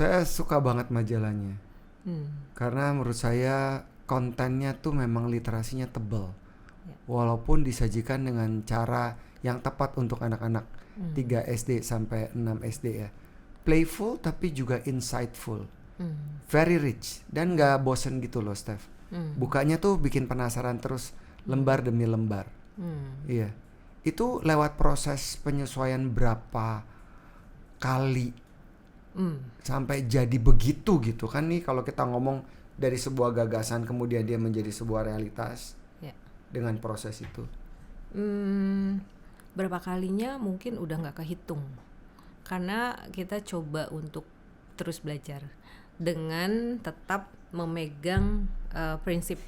Saya suka banget majalahnya. Hmm. Karena menurut saya kontennya tuh memang literasinya tebal. Ya. Walaupun disajikan dengan cara yang tepat untuk anak-anak 3 SD sampai 6 SD ya. Playful tapi juga insightful. Very rich dan gak bosen gitu loh, Steph. Bukanya tuh bikin penasaran terus lembar demi lembar. Iya. Itu lewat proses penyesuaian berapa kali sampai jadi begitu gitu kan nih, kalau kita ngomong dari sebuah gagasan kemudian dia menjadi sebuah realitas Ya. dengan proses itu. Berapa kalinya mungkin udah nggak kehitung, karena kita coba untuk terus belajar dengan tetap memegang prinsip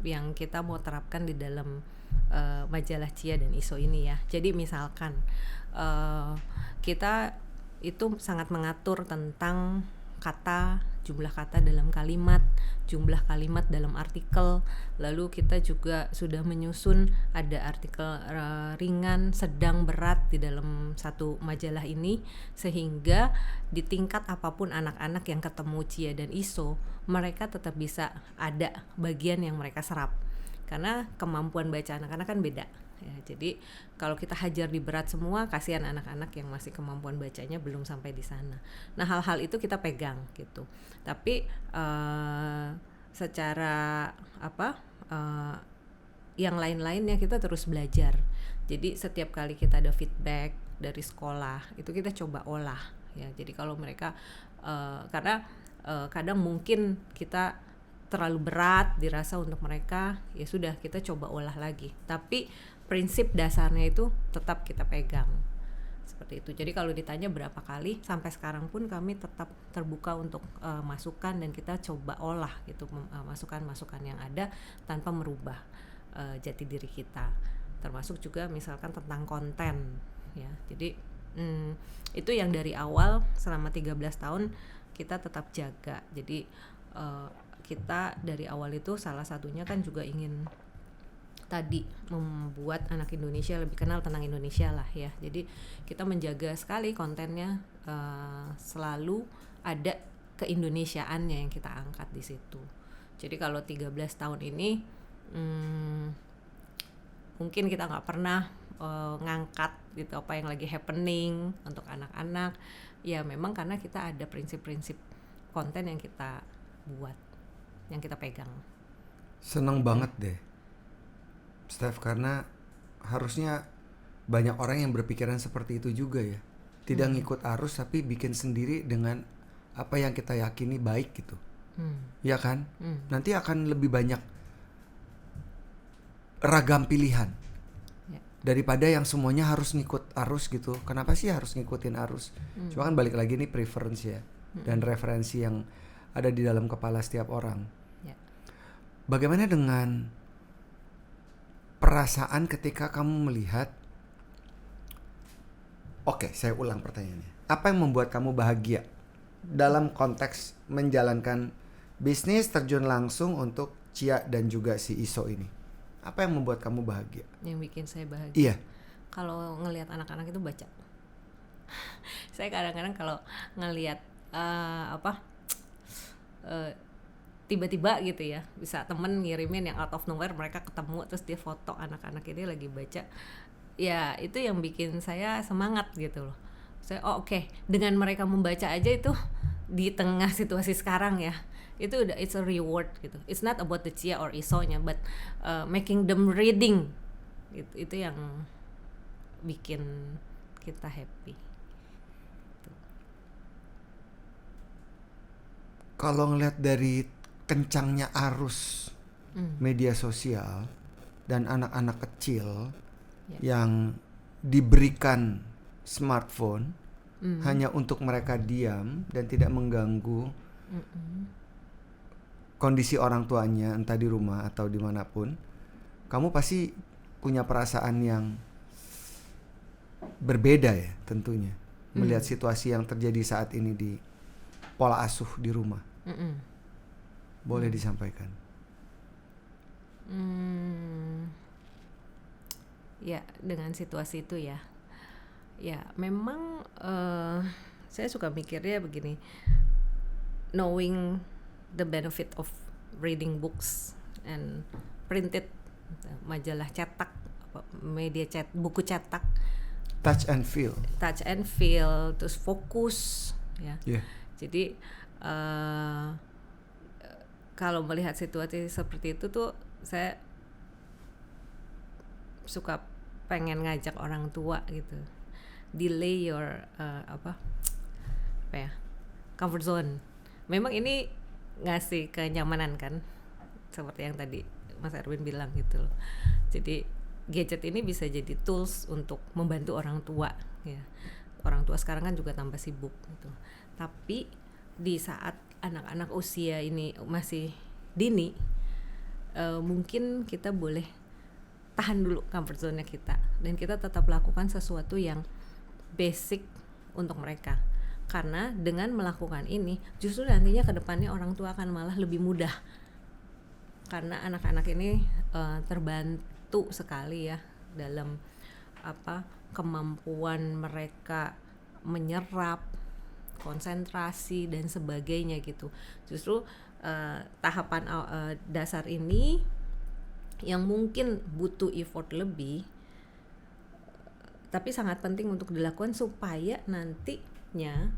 yang kita mau terapkan di dalam majalah Cia dan ISO ini ya. Jadi misalkan kita itu sangat mengatur tentang kata, jumlah kata dalam kalimat, jumlah kalimat dalam artikel. Lalu kita juga sudah menyusun ada artikel ringan, sedang, berat di dalam satu majalah ini, sehingga di tingkat apapun anak-anak yang ketemu Cia dan ISO, mereka tetap bisa ada bagian yang mereka serap. Karena kemampuan baca anak-anak kan beda. Ya, jadi kalau kita hajar di berat semua, kasihan anak-anak yang masih kemampuan bacanya belum sampai di sana. Nah, hal-hal itu kita pegang gitu. Tapi secara yang lain-lainnya kita terus belajar. Jadi setiap kali kita ada feedback dari sekolah, itu kita coba olah ya. Jadi kalau mereka karena kadang mungkin kita terlalu berat dirasa untuk mereka, ya sudah kita coba olah lagi. Tapi prinsip dasarnya itu tetap kita pegang. Seperti itu. Jadi kalau ditanya berapa kali, sampai sekarang pun kami tetap terbuka untuk masukan dan kita coba olah gitu, masukan-masukan yang ada tanpa merubah jati diri kita. Termasuk juga misalkan tentang konten ya. Jadi itu yang dari awal selama 13 tahun kita tetap jaga. Jadi kita dari awal itu salah satunya kan juga ingin tadi membuat anak Indonesia lebih kenal tentang Indonesia lah ya. Jadi kita menjaga sekali kontennya, selalu ada keindonesiaannya yang kita angkat di situ. Jadi kalau 13 tahun ini mungkin kita nggak pernah ngangkat gitu apa yang lagi happening untuk anak-anak. Ya memang karena kita ada prinsip-prinsip konten yang kita buat, yang kita pegang. Seneng banget deh, Steph, karena harusnya banyak orang yang berpikiran seperti itu juga ya. Tidak ngikut arus tapi bikin sendiri dengan apa yang kita yakini baik gitu. Ya kan? Nanti akan lebih banyak ragam pilihan daripada yang semuanya harus ngikut arus gitu. Kenapa sih harus ngikutin arus? Cuma kan balik lagi nih preference ya, dan referensi yang ada di dalam kepala setiap orang. Bagaimana dengan perasaan ketika kamu melihat, oke, saya ulang pertanyaannya. Apa yang membuat kamu bahagia dalam konteks menjalankan bisnis terjun langsung untuk Cia dan juga si ISO ini? Apa yang membuat kamu bahagia? Yang bikin saya bahagia? Iya. Kalau ngelihat anak-anak itu baca. Saya kadang-kadang kalau ngelihat tiba-tiba gitu ya, bisa temen ngirimin yang out of nowhere, mereka ketemu terus dia foto anak-anak ini lagi baca, ya itu yang bikin saya semangat gitu loh. Saya oke, dengan mereka membaca aja itu di tengah situasi sekarang ya, itu udah it's a reward gitu. It's not about the Cia or ISO-nya, but making them reading itu yang bikin kita happy. Kalau ngelihat dari kencangnya arus media sosial dan anak-anak kecil yang diberikan smartphone hanya untuk mereka diam dan tidak mengganggu kondisi orang tuanya, entah di rumah atau dimanapun, kamu pasti punya perasaan yang berbeda ya tentunya melihat situasi yang terjadi saat ini di pola asuh di rumah. Boleh disampaikan? Ya dengan situasi itu ya memang saya suka mikirnya begini, knowing the benefit of reading books and printed, majalah cetak, media buku cetak, touch and feel, terus fokus ya. Jadi kalau melihat situasi seperti itu tuh saya suka pengen ngajak orang tua gitu, delay your comfort zone. Memang ini ngasih kenyamanan kan, seperti yang tadi Mas Erwin bilang gitu loh. Jadi gadget ini bisa jadi tools untuk membantu orang tua ya. Orang tua sekarang kan juga tambah sibuk gitu. Tapi di saat anak-anak usia ini masih dini, mungkin kita boleh tahan dulu comfort zone-nya kita, dan kita tetap lakukan sesuatu yang basic untuk mereka. Karena dengan melakukan ini justru nantinya ke depannya orang tua akan malah lebih mudah, karena anak-anak ini terbantu sekali ya dalam kemampuan mereka menyerap, konsentrasi dan sebagainya gitu. Justru tahapan dasar ini yang mungkin butuh effort lebih, tapi sangat penting untuk dilakukan supaya nantinya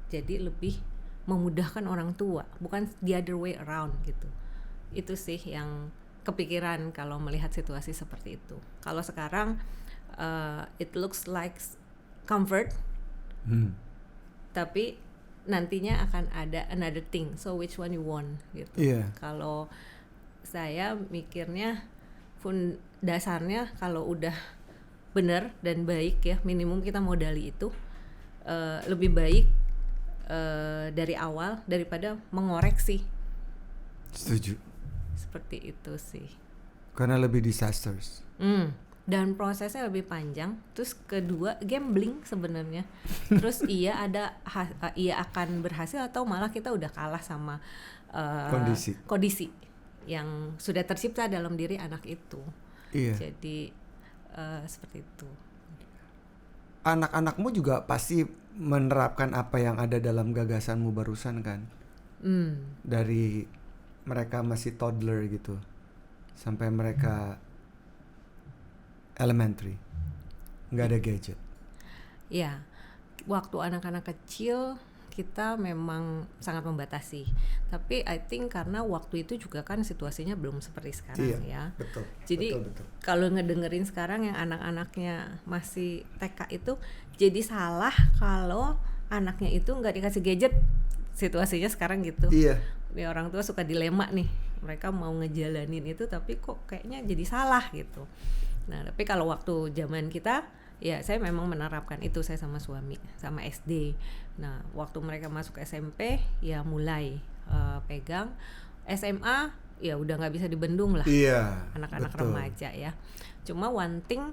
jadi lebih memudahkan orang tua, bukan the other way around gitu. Itu sih yang kepikiran kalau melihat situasi seperti itu. Kalau sekarang it looks like comfort, tapi nantinya akan ada another thing, so which one you want gitu. Kalau saya mikirnya dasarnya kalau udah benar dan baik ya, minimum kita modali itu lebih baik dari awal daripada mengoreksi. Setuju. Seperti itu sih. Karena lebih disasters. Dan prosesnya lebih panjang. Terus kedua, gambling sebenarnya. Terus ia akan berhasil atau malah kita udah kalah sama kondisi yang sudah tercipta dalam diri anak itu. Jadi seperti itu. Anak-anakmu juga pasti menerapkan apa yang ada dalam gagasanmu barusan kan? Dari mereka masih toddler gitu sampai mereka elementary, nggak ada gadget. Ya, waktu anak-anak kecil kita memang sangat membatasi. Tapi I think karena waktu itu juga kan situasinya belum seperti sekarang ya. Betul. Jadi kalau ngedengerin sekarang yang anak-anaknya masih TK itu jadi salah kalau anaknya itu nggak dikasih gadget. Situasinya sekarang gitu. Nih orang tua suka dilema nih. Mereka mau ngejalanin itu tapi kok kayaknya jadi salah gitu. Nah, tapi kalau waktu zaman kita, ya saya memang menerapkan itu, saya sama suami, sama SD. Nah, waktu mereka masuk SMP, ya mulai pegang. SMA, ya udah nggak bisa dibendung lah. Anak-anak remaja ya. Cuma one thing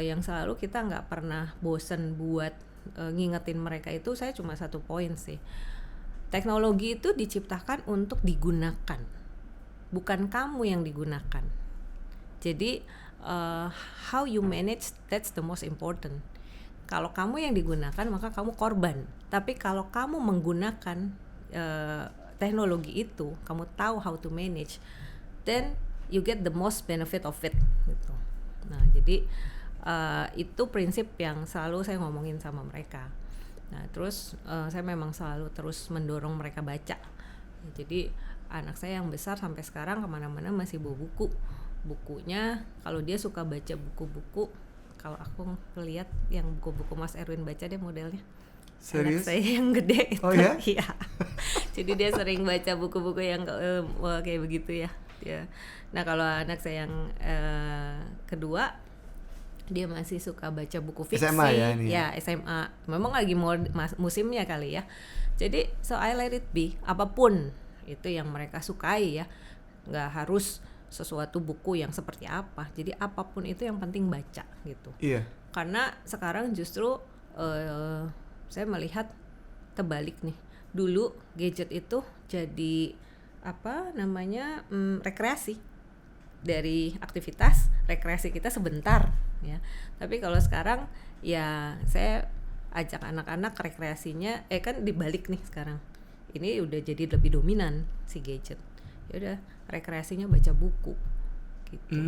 yang selalu kita nggak pernah bosen buat ngingetin mereka itu, saya cuma satu poin sih. Teknologi itu diciptakan untuk digunakan, bukan kamu yang digunakan. Jadi how you manage, that's the most important. Kalau kamu yang digunakan maka kamu korban. Tapi kalau kamu menggunakan teknologi itu, kamu tahu how to manage, then you get the most benefit of it gitu. Nah, jadi itu prinsip yang selalu saya ngomongin sama mereka. Nah, terus saya memang selalu terus mendorong mereka baca. Jadi anak saya yang besar sampai sekarang kemana-mana masih bawa buku. Bukunya kalau dia suka baca buku-buku, kalau aku ngeliat yang buku-buku Mas Erwin baca deh modelnya. Serius? Anak saya yang gede itu. Oh ya? Iya. Jadi dia sering baca buku-buku yang kayak begitu ya. Nah, kalau anak saya yang kedua, dia masih suka baca buku fiksi. SMA ya ini? Ya, SMA. Memang lagi musimnya kali ya. Jadi so I let it be. Apapun itu yang mereka sukai ya. Nggak harus sesuatu buku yang seperti apa. Jadi apapun itu yang penting baca gitu. Karena sekarang justru saya melihat terbalik nih. Dulu gadget itu jadi rekreasi. Dari aktivitas rekreasi kita sebentar ya. Tapi kalau sekarang ya saya ajak anak-anak rekreasinya kan dibalik nih sekarang. ini udah jadi lebih dominan si gadget. Ya udah, rekreasinya baca buku gitu.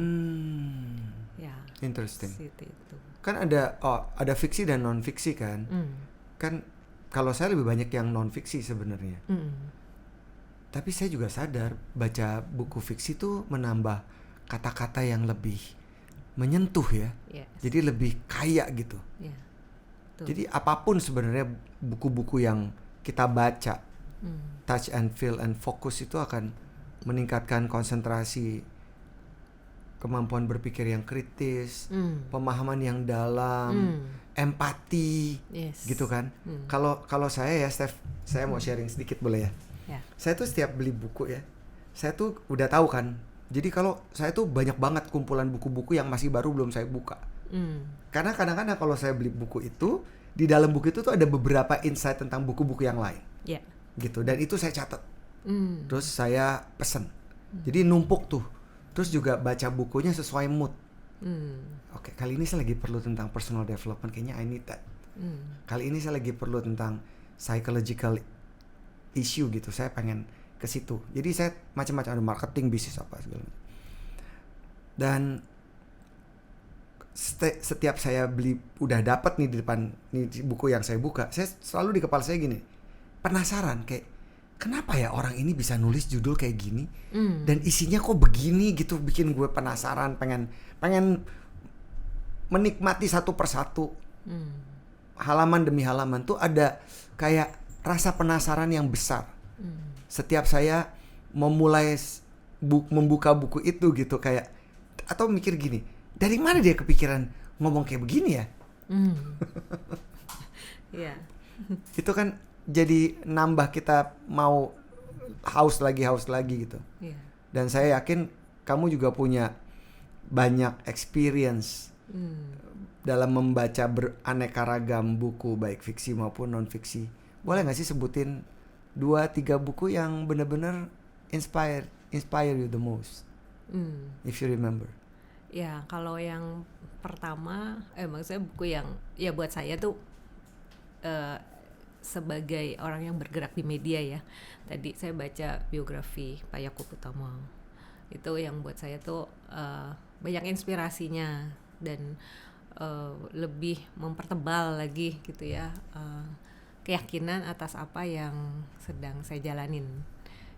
Ya. Interesting. Itu. Kan ada fiksi dan non fiksi kan. Kan kalau saya lebih banyak yang non fiksi sebenarnya. Tapi saya juga sadar baca buku fiksi tuh menambah kata-kata yang lebih menyentuh ya. Yes. Jadi lebih kaya gitu. Yeah. Jadi apapun sebenarnya buku-buku yang kita baca, touch and feel and focus itu akan meningkatkan konsentrasi, kemampuan berpikir yang kritis, pemahaman yang dalam, empati, gitu kan. Kalau saya ya, Steph, saya mau sharing sedikit boleh ya? Saya tuh setiap beli buku ya, saya tuh udah tahu kan. Jadi kalau saya tuh banyak banget kumpulan buku-buku yang masih baru belum saya buka. Karena kadang-kadang kalau saya beli buku itu, di dalam buku itu tuh ada beberapa insight tentang buku-buku yang lain, gitu. Dan itu saya catat, terus saya pesen. Jadi numpuk tuh. Terus juga baca bukunya sesuai mood. Oke, kali ini saya lagi perlu tentang personal development, kayaknya I need that. Kali ini saya lagi perlu tentang psychological issue gitu, saya pengen ke situ. Jadi saya macam-macam, ada marketing, bisnis apa segala. Dan setiap saya beli, udah dapat nih di depan nih buku yang saya buka, saya selalu di kepala saya gini, penasaran kayak kenapa ya orang ini bisa nulis judul kayak gini dan isinya kok begini gitu, bikin gue penasaran, pengen menikmati satu persatu. Halaman demi halaman tuh ada kayak rasa penasaran yang besar. Setiap saya memulai membuka buku itu gitu, kayak atau mikir gini, dari mana dia kepikiran ngomong kayak begini ya? Itu kan jadi nambah kita mau haus lagi gitu. Dan saya yakin kamu juga punya banyak experience dalam membaca beraneka ragam buku, baik fiksi maupun non fiksi. Boleh nggak sih sebutin 2-3 buku yang benar-benar inspire you the most, if you remember? Ya, kalau yang pertama, maksudnya buku yang ya buat saya tuh sebagai orang yang bergerak di media ya. Tadi saya baca biografi Pak Yakub Utama. Itu yang buat saya tuh banyak inspirasinya dan lebih mempertebal lagi gitu ya. Keyakinan atas apa yang sedang saya jalanin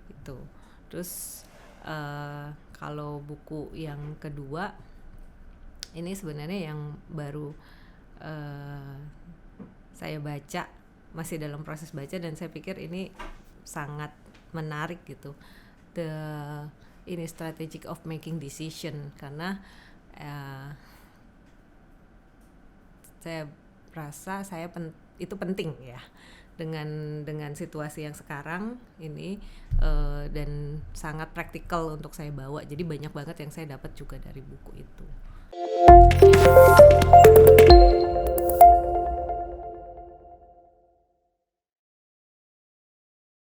itu. Terus kalau buku yang kedua ini sebenarnya yang baru saya baca, masih dalam proses baca, dan saya pikir ini sangat menarik gitu, ini Strategic of Making Decision, karena saya rasa itu penting ya dengan situasi yang sekarang ini, dan sangat praktikal untuk saya bawa. Jadi banyak banget yang saya dapat juga dari buku itu.